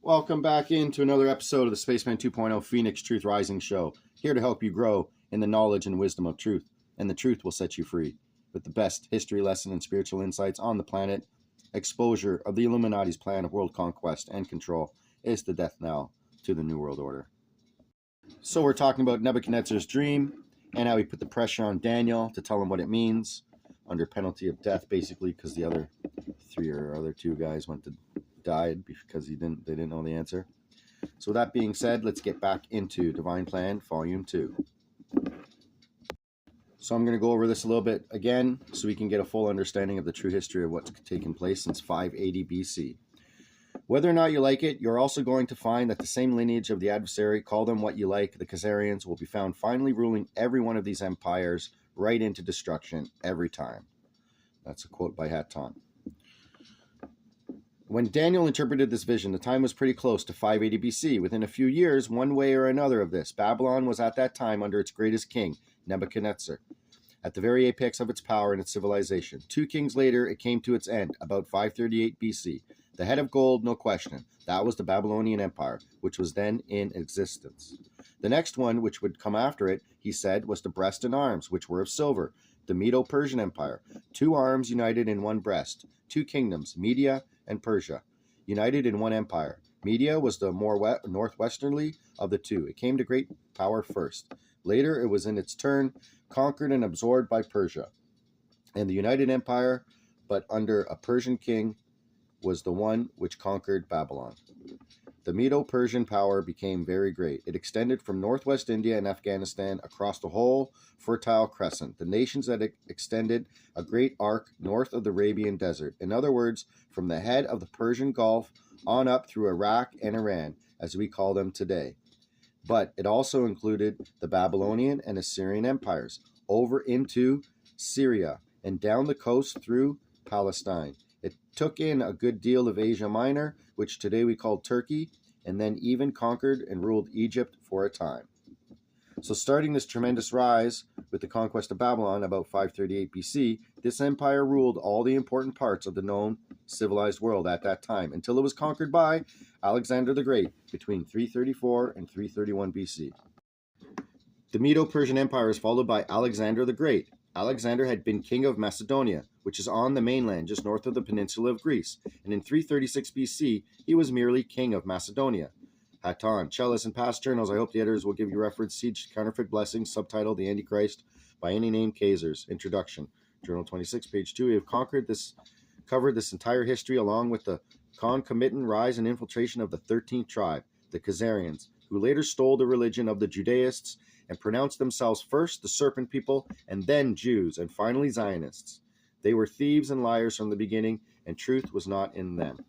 Welcome back into another episode of the Spaceman 2.0 Phoenix Truth Rising Show. Here to help you grow in the knowledge and wisdom of truth, and the truth will set you free. With the best history lesson and spiritual insights on the planet, exposure of the Illuminati's plan of world conquest and control is the death knell to the New World Order. So we're talking about Nebuchadnezzar's dream and how he put the pressure on Daniel to tell him what it means under penalty of death, basically, because the other two guys died because they didn't know the answer. So that being said, let's get back into Divine Plan Volume 2. So I'm going to go over this a little bit again so we can get a full understanding of the true history of what's taken place since 580 BC. Whether or not you like it, you're also going to find that the same lineage of the adversary, call them what you like, the Khazarians, will be found finally ruling every one of these empires right into destruction every time. That's a quote by HATONN. When Daniel interpreted this vision, the time was pretty close to 580 BC. Within a few years, one way or another of this, Babylon was at that time under its greatest king, Nebuchadnezzar, at the very apex of its power and its civilization. 2 kings later, it came to its end, about 538 BC. The head of gold, no question. That was the Babylonian Empire, which was then in existence. The next one, which would come after it, he said, was the breast and arms, which were of silver, the Medo-Persian Empire. 2 arms united in one breast, 2 kingdoms, Media and Persia, united in one empire. Media was the more northwesterly of the two. It came to great power first. Later, it was in its turn conquered and absorbed by Persia. And the united empire, but under a Persian king, was the one which conquered Babylon. The Medo-Persian power became very great. It extended from northwest India and Afghanistan across the whole Fertile Crescent, the nations that extended a great arc north of the Arabian Desert. In other words, from the head of the Persian Gulf on up through Iraq and Iran, as we call them today. But it also included the Babylonian and Assyrian empires, over into Syria and down the coast through Palestine. It took in a good deal of Asia Minor, which today we call Turkey, and then even conquered and ruled Egypt for a time. So starting this tremendous rise with the conquest of Babylon about 538 BC, this empire ruled all the important parts of the known civilized world at that time, until it was conquered by Alexander the Great between 334 and 331 BC. The Medo-Persian Empire is followed by Alexander the Great. Alexander had been king of Macedonia, which is on the mainland just north of the peninsula of Greece, and in 336 BC, he was merely king of Macedonia. HATONN, Chalice, and past journals. I hope the editors will give you reference. Siege, Counterfeit Blessings, subtitle, The Antichrist, by any name Kazers. Introduction, Journal 26, page 2. We have covered this entire history along with the concomitant rise and infiltration of the 13th tribe, the Khazarians, who later stole the religion of the Judaists and pronounced themselves first the Serpent People, and then Jews, and finally Zionists. They were thieves and liars from the beginning, and truth was not in them.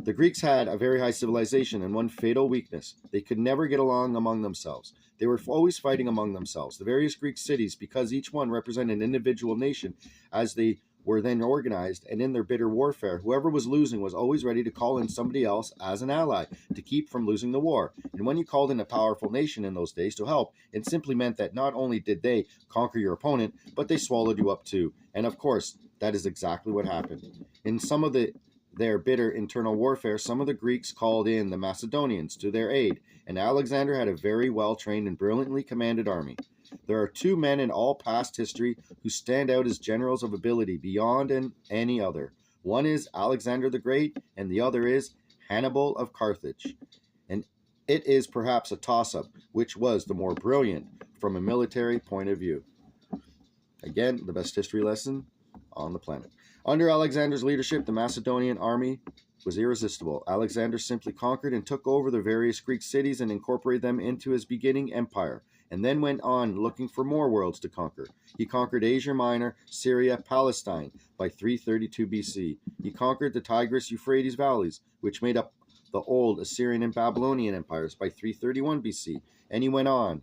The Greeks had a very high civilization and one fatal weakness. They could never get along among themselves. They were always fighting among themselves. The various Greek cities, because each one represented an individual nation, as they were then organized, and in their bitter warfare, whoever was losing was always ready to call in somebody else as an ally to keep from losing the war. And when you called in a powerful nation in those days to help, it simply meant that not only did they conquer your opponent, but they swallowed you up too. And of course, that is exactly what happened. In some of their bitter internal warfare, some of the Greeks called in the Macedonians to their aid, and Alexander had a very well-trained and brilliantly commanded army. There are 2 men in all past history who stand out as generals of ability beyond any other. One is Alexander the Great, and the other is Hannibal of Carthage. And it is perhaps a toss-up, which was the more brilliant from a military point of view. Again, the best history lesson on the planet. Under Alexander's leadership, the Macedonian army was irresistible. Alexander simply conquered and took over the various Greek cities and incorporated them into his beginning empire, and then went on looking for more worlds to conquer. He conquered Asia Minor, Syria, Palestine by 332 BC. He conquered the Tigris-Euphrates valleys, which made up the old Assyrian and Babylonian empires by 331 BC. And he went on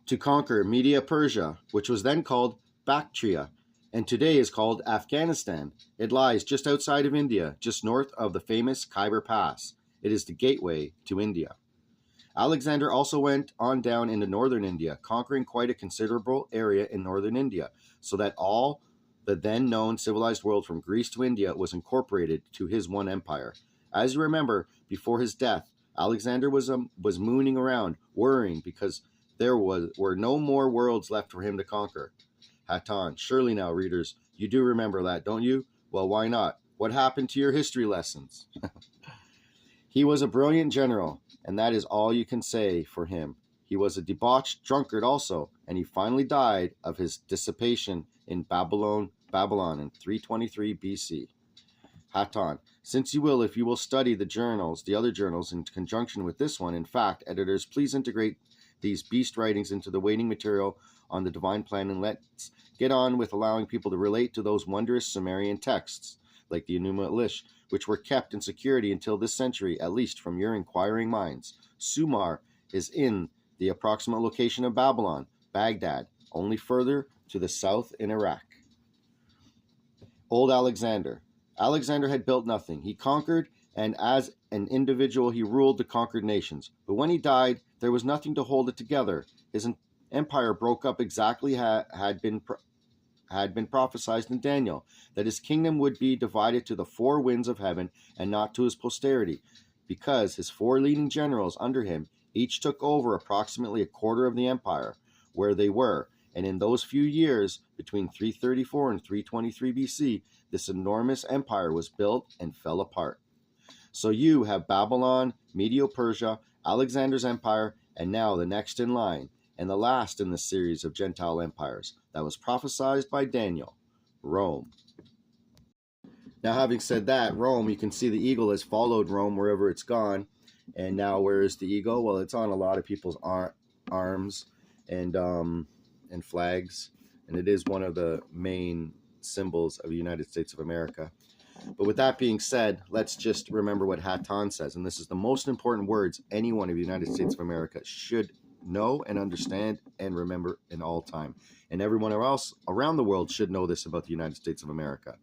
to conquer Media-Persia, which was then called Bactria, and today is called Afghanistan. It lies just outside of India, just north of the famous Khyber Pass. It is the gateway to India. Alexander also went on down into northern India, conquering quite a considerable area in northern India, so that all the then known civilized world from Greece to India was incorporated to his one empire. As you remember, before his death, Alexander was mooning around, worrying because there were no more worlds left for him to conquer. HATONN. Surely now, readers, you do remember that, don't you? Well, why not? What happened to your history lessons? He was a brilliant general, and that is all you can say for him. He was a debauched drunkard also, and he finally died of his dissipation in Babylon in 323 BC. HATONN. Since you will, if you will study the other journals in conjunction with this one, in fact, editors, please integrate these beast writings into the waiting material on the divine plan, and let's get on with allowing people to relate to those wondrous Sumerian texts, like the Enuma Elish, which were kept in security until this century, at least from your inquiring minds. Sumer is in the approximate location of Babylon, Baghdad, only further to the south in Iraq. Old Alexander. Alexander had built nothing. He conquered, and as an individual he ruled the conquered nations. But when he died, there was nothing to hold it together. His empire broke up exactly had been prophesied in Daniel, that his kingdom would be divided to the four winds of heaven and not to his posterity, because his four leading generals under him each took over approximately a quarter of the empire where they were, and in those few years between 334 and 323 BC, this enormous empire was built and fell apart. So you have Babylon, Medo-Persia, Alexander's empire, and now the next in line, and the last in the series of Gentile empires that was prophesied by Daniel, Rome. Now, having said that, Rome, you can see the eagle has followed Rome wherever it's gone. And now where is the eagle? Well, it's on a lot of people's arms and flags, and it is one of the main symbols of the United States of America. But with that being said, let's just remember what HATONN says, and this is the most important words anyone of the United States of America should know and understand and remember in all time. And everyone else around the world should know this about the United States of America.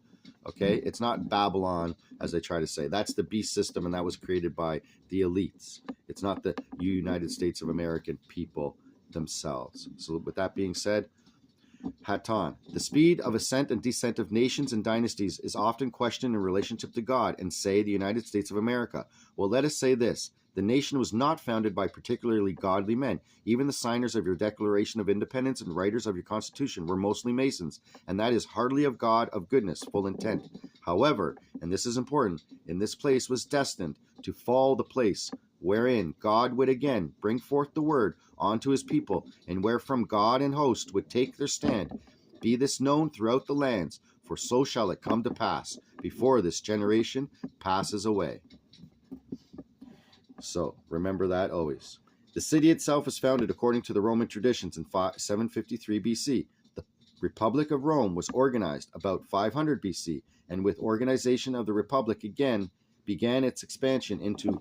Okay? It's not Babylon, as they try to say. That's the beast system, and that was created by the elites. It's not the United States of American people themselves. So with that being said, HATONN. The speed of ascent and descent of nations and dynasties is often questioned in relationship to God and, say, the United States of America. Well, let us say this. The nation was not founded by particularly godly men. Even the signers of your Declaration of Independence and writers of your Constitution were mostly Masons, and that is hardly of God of goodness, full intent. However, and this is important, in this place was destined to fall the place wherein God would again bring forth the word unto his people, and wherefrom God and host would take their stand. Be this known throughout the lands, for so shall it come to pass, before this generation passes away. So, remember that always. The city itself was founded according to the Roman traditions in 753 BC. The Republic of Rome was organized about 500 BC, and with organization of the Republic again began its expansion into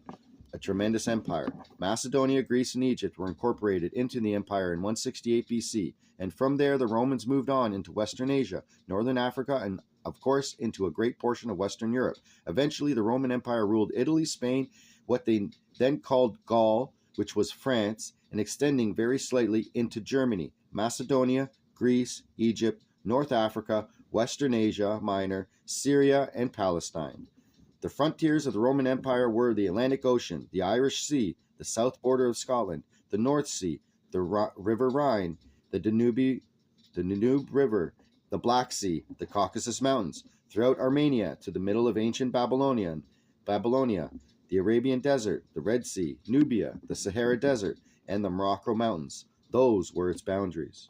a tremendous empire. Macedonia, Greece, and Egypt were incorporated into the empire in 168 BC, and from there the Romans moved on into Western Asia, Northern Africa, and of course into a great portion of Western Europe. Eventually the Roman Empire ruled Italy, Spain, what they then called Gaul, which was France, and extending very slightly into Germany, Macedonia, Greece, Egypt, North Africa, Western Asia Minor, Syria, and Palestine. The frontiers of the Roman Empire were the Atlantic Ocean, the Irish Sea, the south border of Scotland, the North Sea, the River Rhine, the Danube River, the Black Sea, the Caucasus Mountains, throughout Armenia to the middle of ancient Babylonia, the Arabian Desert, the Red Sea, Nubia, the Sahara Desert, and the Morocco Mountains. Those were its boundaries.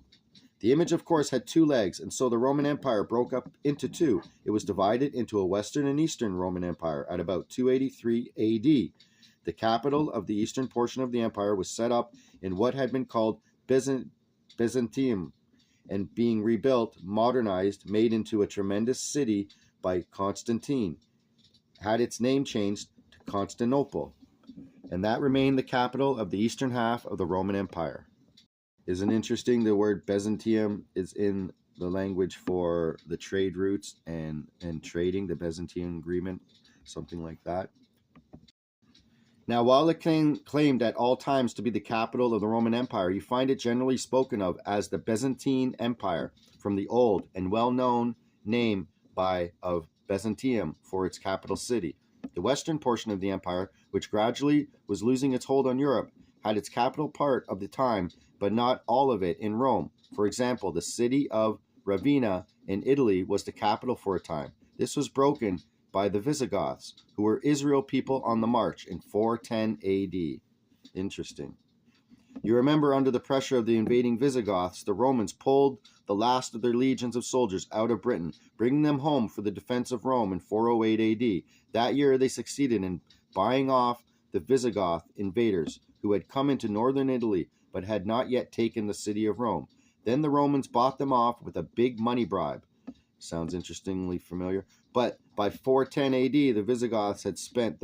The image, of course, had two legs, and so the Roman Empire broke up into two. It was divided into a Western and Eastern Roman Empire at about 283 AD. The capital of the eastern portion of the empire was set up in what had been called Byzantium, and being rebuilt, modernized, made into a tremendous city by Constantine, had its name changed to Constantinople, and that remained the capital of the eastern half of the Roman Empire. Isn't it interesting? The word Byzantium is in the language for the trade routes and trading, the Byzantine Agreement, something like that. Now, while it claimed at all times to be the capital of the Roman Empire, you find it generally spoken of as the Byzantine Empire, from the old and well-known name of Byzantium for its capital city. The western portion of the empire, which gradually was losing its hold on Europe, had its capital part of the time, but not all of it, in Rome. For example, the city of Ravenna in Italy was the capital for a time. This was broken by the Visigoths, who were Israel people on the march in 410 AD. Interesting. You remember, under the pressure of the invading Visigoths, the Romans pulled the last of their legions of soldiers out of Britain, bringing them home for the defense of Rome in 408 AD. That year they succeeded in buying off the Visigoth invaders who had come into northern Italy but had not yet taken the city of Rome. Then the Romans bought them off with a big money bribe. Sounds interestingly familiar. But by 410 AD, the Visigoths had spent